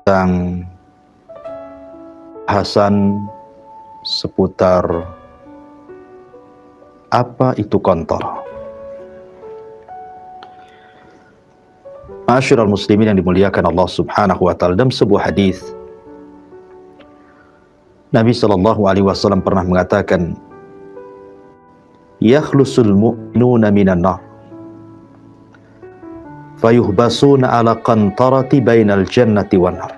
tentang bahasan seputar apa itu kontor. Ma'asyiral muslimin yang dimuliakan Allah Subhanahu wa taala, dalam sebuah hadis Nabi sallallahu alaihi wasallam pernah mengatakan, yakhlusul mu'minuna minan nar fayuhbasuna ala qantarati bainal jannati wan nar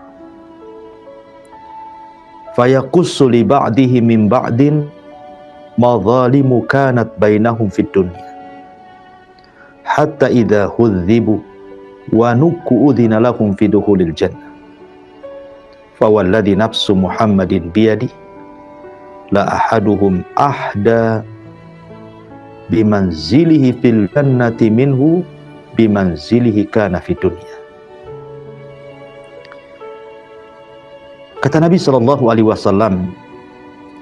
fayaqussu li ba'dihi min ba'din madhalimu kanat bainahum fid dunya hatta idza hudzibu wa nuku udhina lahum fi dukhulil jannah fawalladhi nafsu Muhammadin biyadi la ahaduhum ahda bimanzilihi fil jannati minhu bimanzilihi kana fid dunya. Kata Nabi sallallahu alaihi wasallam,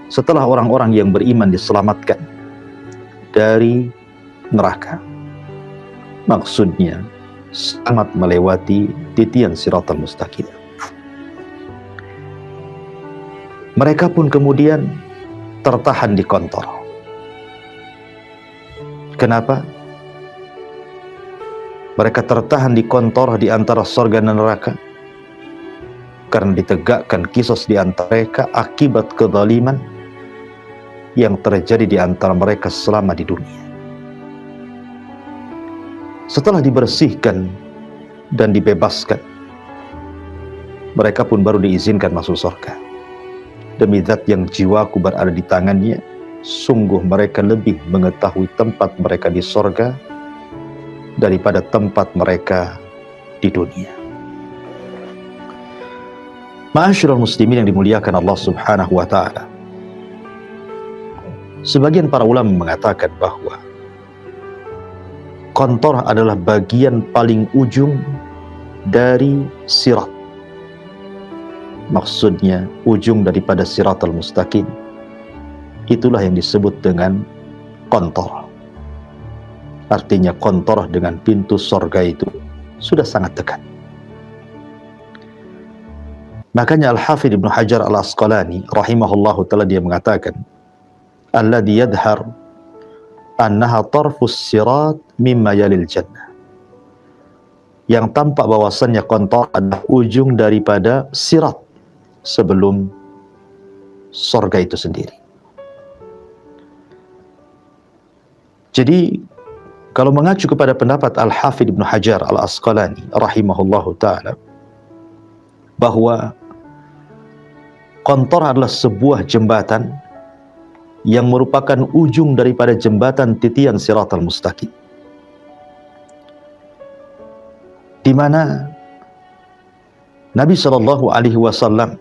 setelah orang-orang yang beriman diselamatkan dari neraka, maksudnya selamat melewati titian siratal mustaqim, mereka pun kemudian tertahan di kontor. Kenapa? Mereka tertahan di kontor di antara surga dan neraka karena ditegakkan kisos di antara mereka akibat kezaliman yang terjadi di antara mereka selama di dunia. Setelah dibersihkan dan dibebaskan, mereka pun baru diizinkan masuk surga. Demi zat yang jiwaku berada di tangannya, sungguh mereka lebih mengetahui tempat mereka di surga daripada tempat mereka di dunia. Ma'asyiral muslimin yang dimuliakan Allah Subhanahu wa taala, sebagian para ulama mengatakan bahwa kontor adalah bagian paling ujung dari sirat. Maksudnya ujung daripada siratal mustaqim, itulah yang disebut dengan kontor. Artinya kontor dengan pintu surga itu sudah sangat dekat. Makanya Al-Hafidz Ibnu Hajar Al-Asqalani rahimahullahu ta'ala dia mengatakan, alladhi yadhar annaha tarfus sirat mimma yalil jannah. Yang tampak bahwasannya kontor adalah ujung daripada sirat sebelum surga itu sendiri. Jadi kalau mengacu kepada pendapat Al-Hafidz Ibnu Hajar Al-Asqalani rahimahullahu ta'ala, bahwa kontor adalah sebuah jembatan yang merupakan ujung daripada jembatan titian siratal mustaqim, di mana Nabi sallallahu alaihi wasallam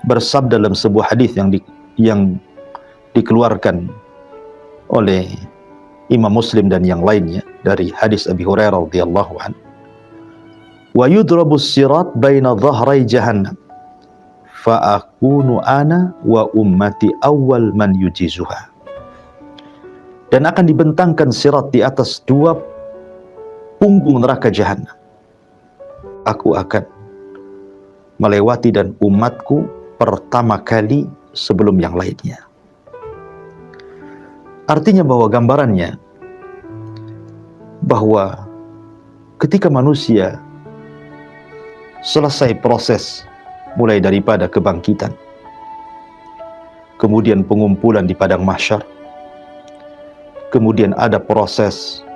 bersabda dalam sebuah hadis yang dikeluarkan oleh Imam Muslim dan yang lainnya dari hadis Abi Hurairah radhiyallahu anhu, wa yudrabus sirat baina dhahrai jahannam fa akunu ana wa ummati awwal man yujizuha. Dan akan dibentangkan sirat di atas dua punggung neraka jahannam. Aku akan melewati dan umatku pertama kali sebelum yang lainnya. Artinya bahwa gambarannya bahwa ketika manusia selesai proses mulai daripada kebangkitan, kemudian pengumpulan di padang mahsyar, kemudian ada proses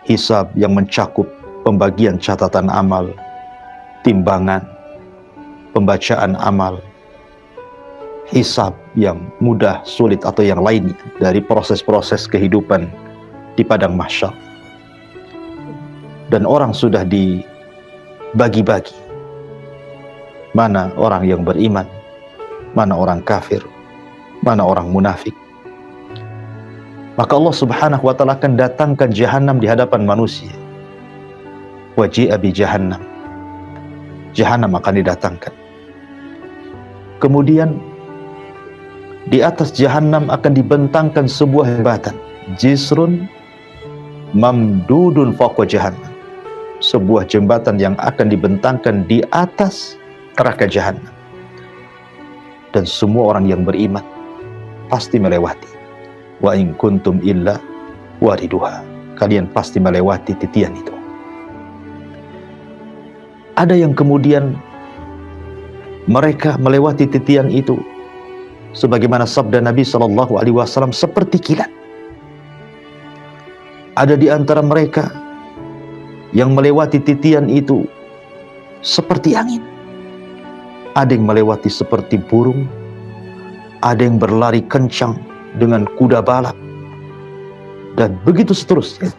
hisab yang mencakup pembagian catatan amal, timbangan, pembacaan amal, hisab yang mudah, sulit atau yang lainnya dari proses-proses kehidupan di padang mahsyar. Dan orang sudah dibagi-bagi, mana orang yang beriman, mana orang kafir, mana orang munafik. Maka Allah Subhanahu wa ta'ala akan datangkan jahannam di hadapan manusia. Waji'a bi jahannam, jahannam akan didatangkan. Kemudian di atas jahannam akan dibentangkan sebuah jembatan, jisrun mamdudun fawqa jahannam, sebuah jembatan yang akan dibentangkan di atas neraka jahanam. Dan semua orang yang beriman pasti melewati. Wa in kuntum illa wariduha. Kalian pasti melewati titian itu. Ada yang kemudian mereka melewati titian itu sebagaimana sabda Nabi SAW, seperti kilat. Ada di antara mereka yang melewati titian itu seperti angin. Ada yang melewati seperti burung. Ada yang berlari kencang dengan kuda balap. Dan begitu seterusnya.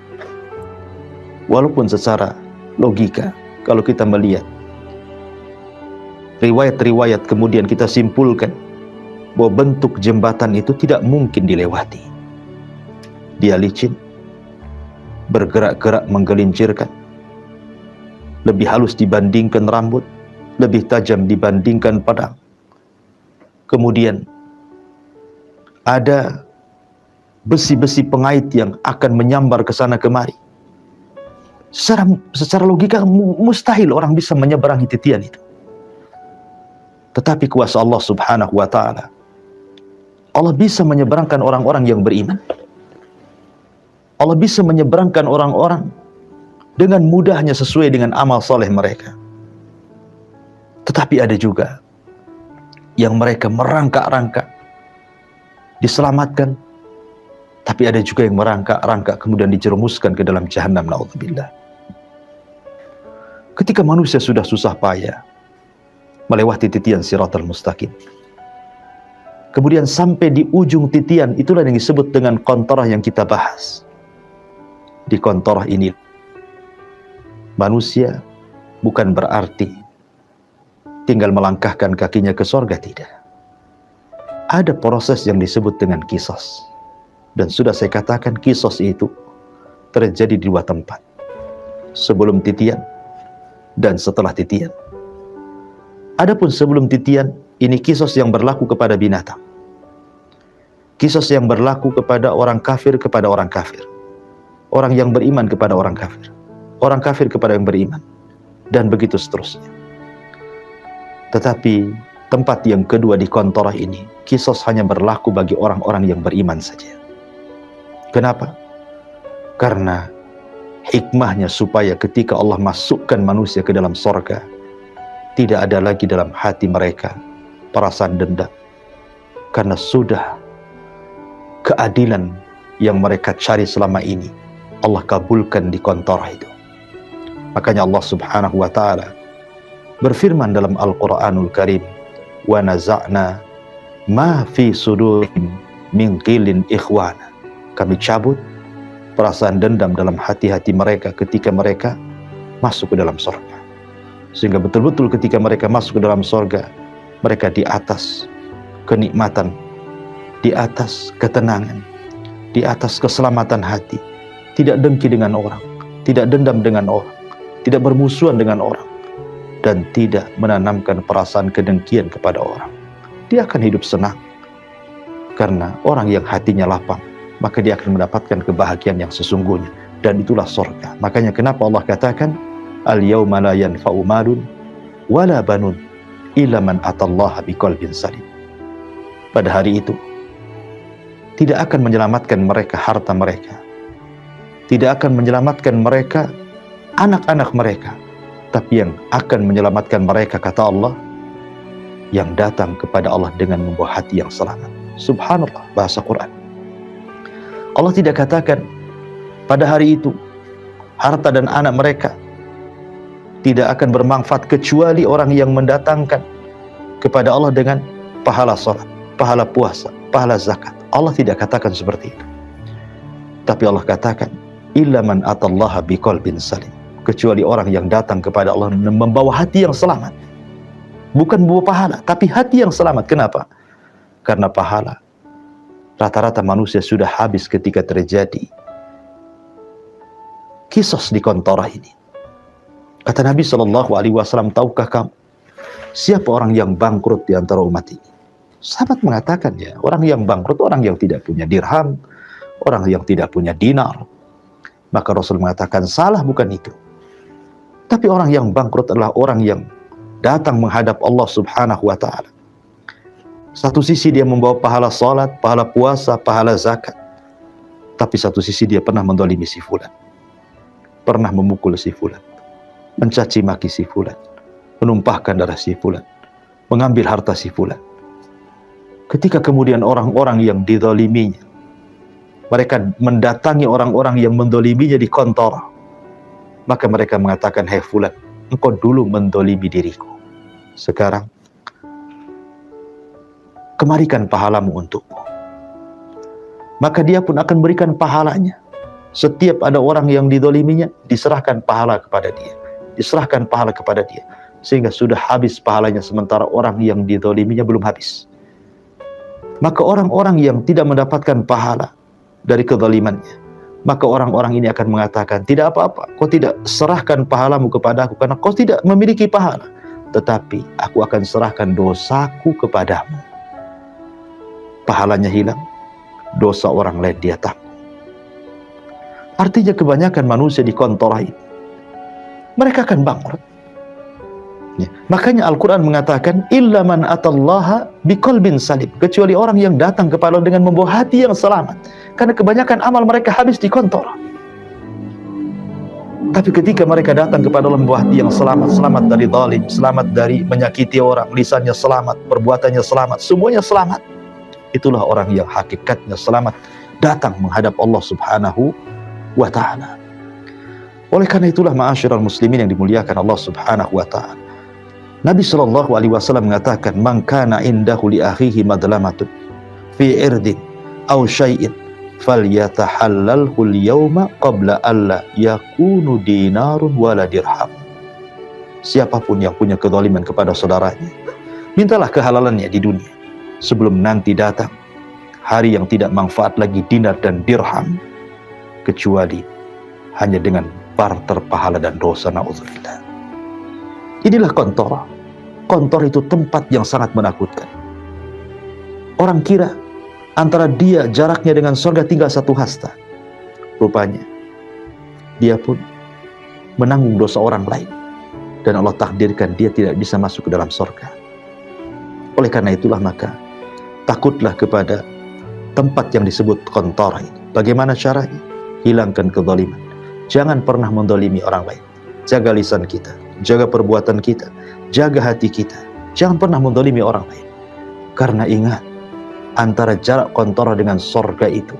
Walaupun secara logika, kalau kita melihat riwayat-riwayat, kemudian kita simpulkan bahwa bentuk jembatan itu tidak mungkin dilewati. Dia licin, bergerak-gerak menggelincirkan, lebih halus dibandingkan rambut, lebih tajam dibandingkan pedang. Kemudian ada besi-besi pengait yang akan menyambar ke sana kemari. Secara logika mustahil orang bisa menyeberangi titian itu. Tetapi kuasa Allah Subhanahu wa ta'ala, Allah bisa menyeberangkan orang-orang yang beriman. Allah bisa menyeberangkan orang-orang dengan mudahnya sesuai dengan amal soleh mereka. Tetapi ada juga yang mereka merangkak-rangkak diselamatkan, tapi ada juga yang merangkak-rangkak kemudian dijerumuskan ke dalam jahanam, naudzubillah. Ketika manusia sudah susah payah melewati titian Shiratal Mustaqim, kemudian sampai di ujung titian, itulah yang disebut dengan qantarah yang kita bahas. Di qantarah ini manusia bukan berarti tinggal melangkahkan kakinya ke surga, tidak. Ada proses yang disebut dengan qisas. Dan sudah saya katakan, qisas itu terjadi di dua tempat. Sebelum titian dan setelah titian. Adapun sebelum titian, ini qisas yang berlaku kepada binatang. Qisas yang berlaku kepada orang kafir kepada orang kafir. Orang yang beriman kepada orang kafir. Orang kafir kepada yang beriman. Dan begitu seterusnya. Tetapi tempat yang kedua di qantarah ini, qisas hanya berlaku bagi orang-orang yang beriman saja. Kenapa? Karena hikmahnya supaya ketika Allah masukkan manusia ke dalam surga, tidak ada lagi dalam hati mereka perasaan dendam. Karena sudah keadilan yang mereka cari selama ini, Allah kabulkan di qantarah itu. Makanya Allah Subhanahu wa ta'ala berfirman dalam Al-Quranul Karim, wa naza'na ma fi sudurihim min qilin ikhwana. Kami cabut perasaan dendam dalam hati-hati mereka ketika mereka masuk ke dalam surga. Sehingga betul-betul ketika mereka masuk ke dalam surga, mereka di atas kenikmatan, di atas ketenangan, di atas keselamatan hati. Tidak dengki dengan orang, tidak dendam dengan orang, tidak bermusuhan dengan orang, dan tidak menanamkan perasaan kedengkian kepada orang. Dia akan hidup senang. Karena orang yang hatinya lapang, maka dia akan mendapatkan kebahagiaan yang sesungguhnya. Dan itulah surga. Makanya kenapa Allah katakan, al-yawma la yanfa'u malun wala banun illa man atallaha biqalbin salim. Pada hari itu tidak akan menyelamatkan mereka harta mereka, tidak akan menyelamatkan mereka anak-anak mereka, tapi yang akan menyelamatkan mereka, kata Allah, yang datang kepada Allah dengan membawa hati yang selamat. Subhanallah, bahasa Quran. Allah tidak katakan pada hari itu harta dan anak mereka tidak akan bermanfaat kecuali orang yang mendatangkan kepada Allah dengan pahala salat, pahala puasa, pahala zakat. Allah tidak katakan seperti itu. Tapi Allah katakan, illa man atallaha biqalbin salim. Kecuali orang yang datang kepada Allah membawa hati yang selamat. Bukan membawa pahala, tapi hati yang selamat. Kenapa? Karena pahala rata-rata manusia sudah habis ketika terjadi qisas di qantarah ini. Kata Nabi SAW, tahukah kamu siapa orang yang bangkrut di antara umat ini? Sahabat mengatakan, ya, orang yang bangkrut, orang yang tidak punya dirham, orang yang tidak punya dinar. Maka Rasul mengatakan, salah, bukan itu. Tapi orang yang bangkrut adalah orang yang datang menghadap Allah Subhanahu wa ta'ala. Satu sisi dia membawa pahala salat, pahala puasa, pahala zakat. Tapi satu sisi dia pernah mendolimi si fulan, pernah memukul si fulan, mencaci maki si fulan, menumpahkan darah si fulan, mengambil harta si fulan. Ketika kemudian orang-orang yang dizaliminya, mereka mendatangi orang-orang yang mendoliminya di kantor, maka mereka mengatakan, "Hei fulan, engkau dulu mendolimi diriku. Sekarang kemarikan pahalamu untukku." Maka dia pun akan berikan pahalanya. Setiap ada orang yang didoliminya, diserahkan pahala kepada dia, diserahkan pahala kepada dia, sehingga sudah habis pahalanya, sementara orang yang didoliminya belum habis. Maka orang-orang yang tidak mendapatkan pahala dari kezalimannya, maka orang-orang ini akan mengatakan, "Tidak apa-apa, kau tidak serahkan pahalamu kepada aku karena kau tidak memiliki pahala, tetapi aku akan serahkan dosaku kepadamu." Pahalanya hilang, dosa orang lain dia tanggung. Artinya kebanyakan manusia di kontora ini, mereka akan bangkrut. Ya. Makanya Al-Quran mengatakan, "Illa man atallaha biqalbin salim." Kecuali orang yang datang kepada Allah dengan membawa hati yang selamat. Karena kebanyakan amal mereka habis di kontor. Tapi ketika mereka datang kepada Allah membawa hati yang selamat, selamat dari zalim, selamat dari menyakiti orang, lisannya selamat, perbuatannya selamat, semuanya selamat. Itulah orang yang hakikatnya selamat, datang menghadap Allah Subhanahu wa ta'ala. Oleh karena itulah ma'asyiral muslimin yang dimuliakan Allah Subhanahu wa ta'ala, Nabi sallallahu alaihi wasallam mengatakan, "Man kana indahu li akhihi madlamatun fi irdin aw syai'in falyatahallalhu al-yawma qabla alla yakunu dinarun wala dirham." Siapapun yang punya kezaliman kepada saudaranya, mintalah kehalalannya di dunia sebelum nanti datang hari yang tidak manfaat lagi dinar dan dirham, kecuali hanya dengan barter pahala dan dosa. Na'udzubillah. Inilah kontor. Kontor itu tempat yang sangat menakutkan. Orang kira antara dia jaraknya dengan surga tinggal satu hasta. Rupanya dia pun menanggung dosa orang lain, dan Allah takdirkan dia tidak bisa masuk ke dalam surga. Oleh karena itulah maka takutlah kepada tempat yang disebut kontor ini. Bagaimana caranya? Hilangkan kezaliman. Jangan pernah mendolimi orang lain. Jaga lisan kita, jaga perbuatan kita, jaga hati kita. Jangan pernah mendolimi orang lain. Karena ingat, antara jarak kontor dengan surga itu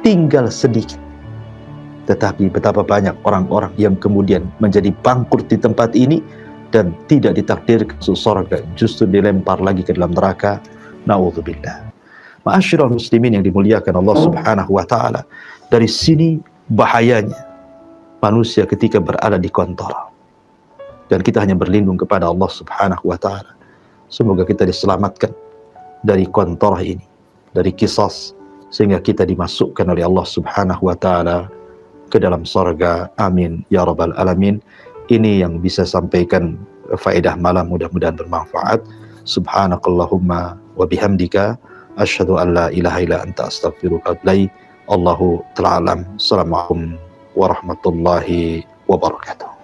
tinggal sedikit. Tetapi betapa banyak orang-orang yang kemudian menjadi bangkrut di tempat ini dan tidak ditakdirkan ke surga, justru dilempar lagi ke dalam neraka. Na'udzubillah. Ma'asyiral muslimin yang dimuliakan Allah Subhanahu wa ta'ala, dari sini bahayanya manusia ketika berada di kontor. Dan kita hanya berlindung kepada Allah Subhanahu wa ta'ala. Semoga kita diselamatkan dari kontor ini, dari qisas, sehingga kita dimasukkan oleh Allah Subhanahu wa ta'ala ke dalam surga. Amin ya rabbal alamin. Ini yang bisa sampaikan faedah malam, mudah-mudahan bermanfaat. Subhanakallahumma wa bihamdika asyhadu an la ilaha illa anta astaghfiruka wa atubu ilaik. Allahu ta'ala alam. Assalamualaikum warahmatullahi wabarakatuh.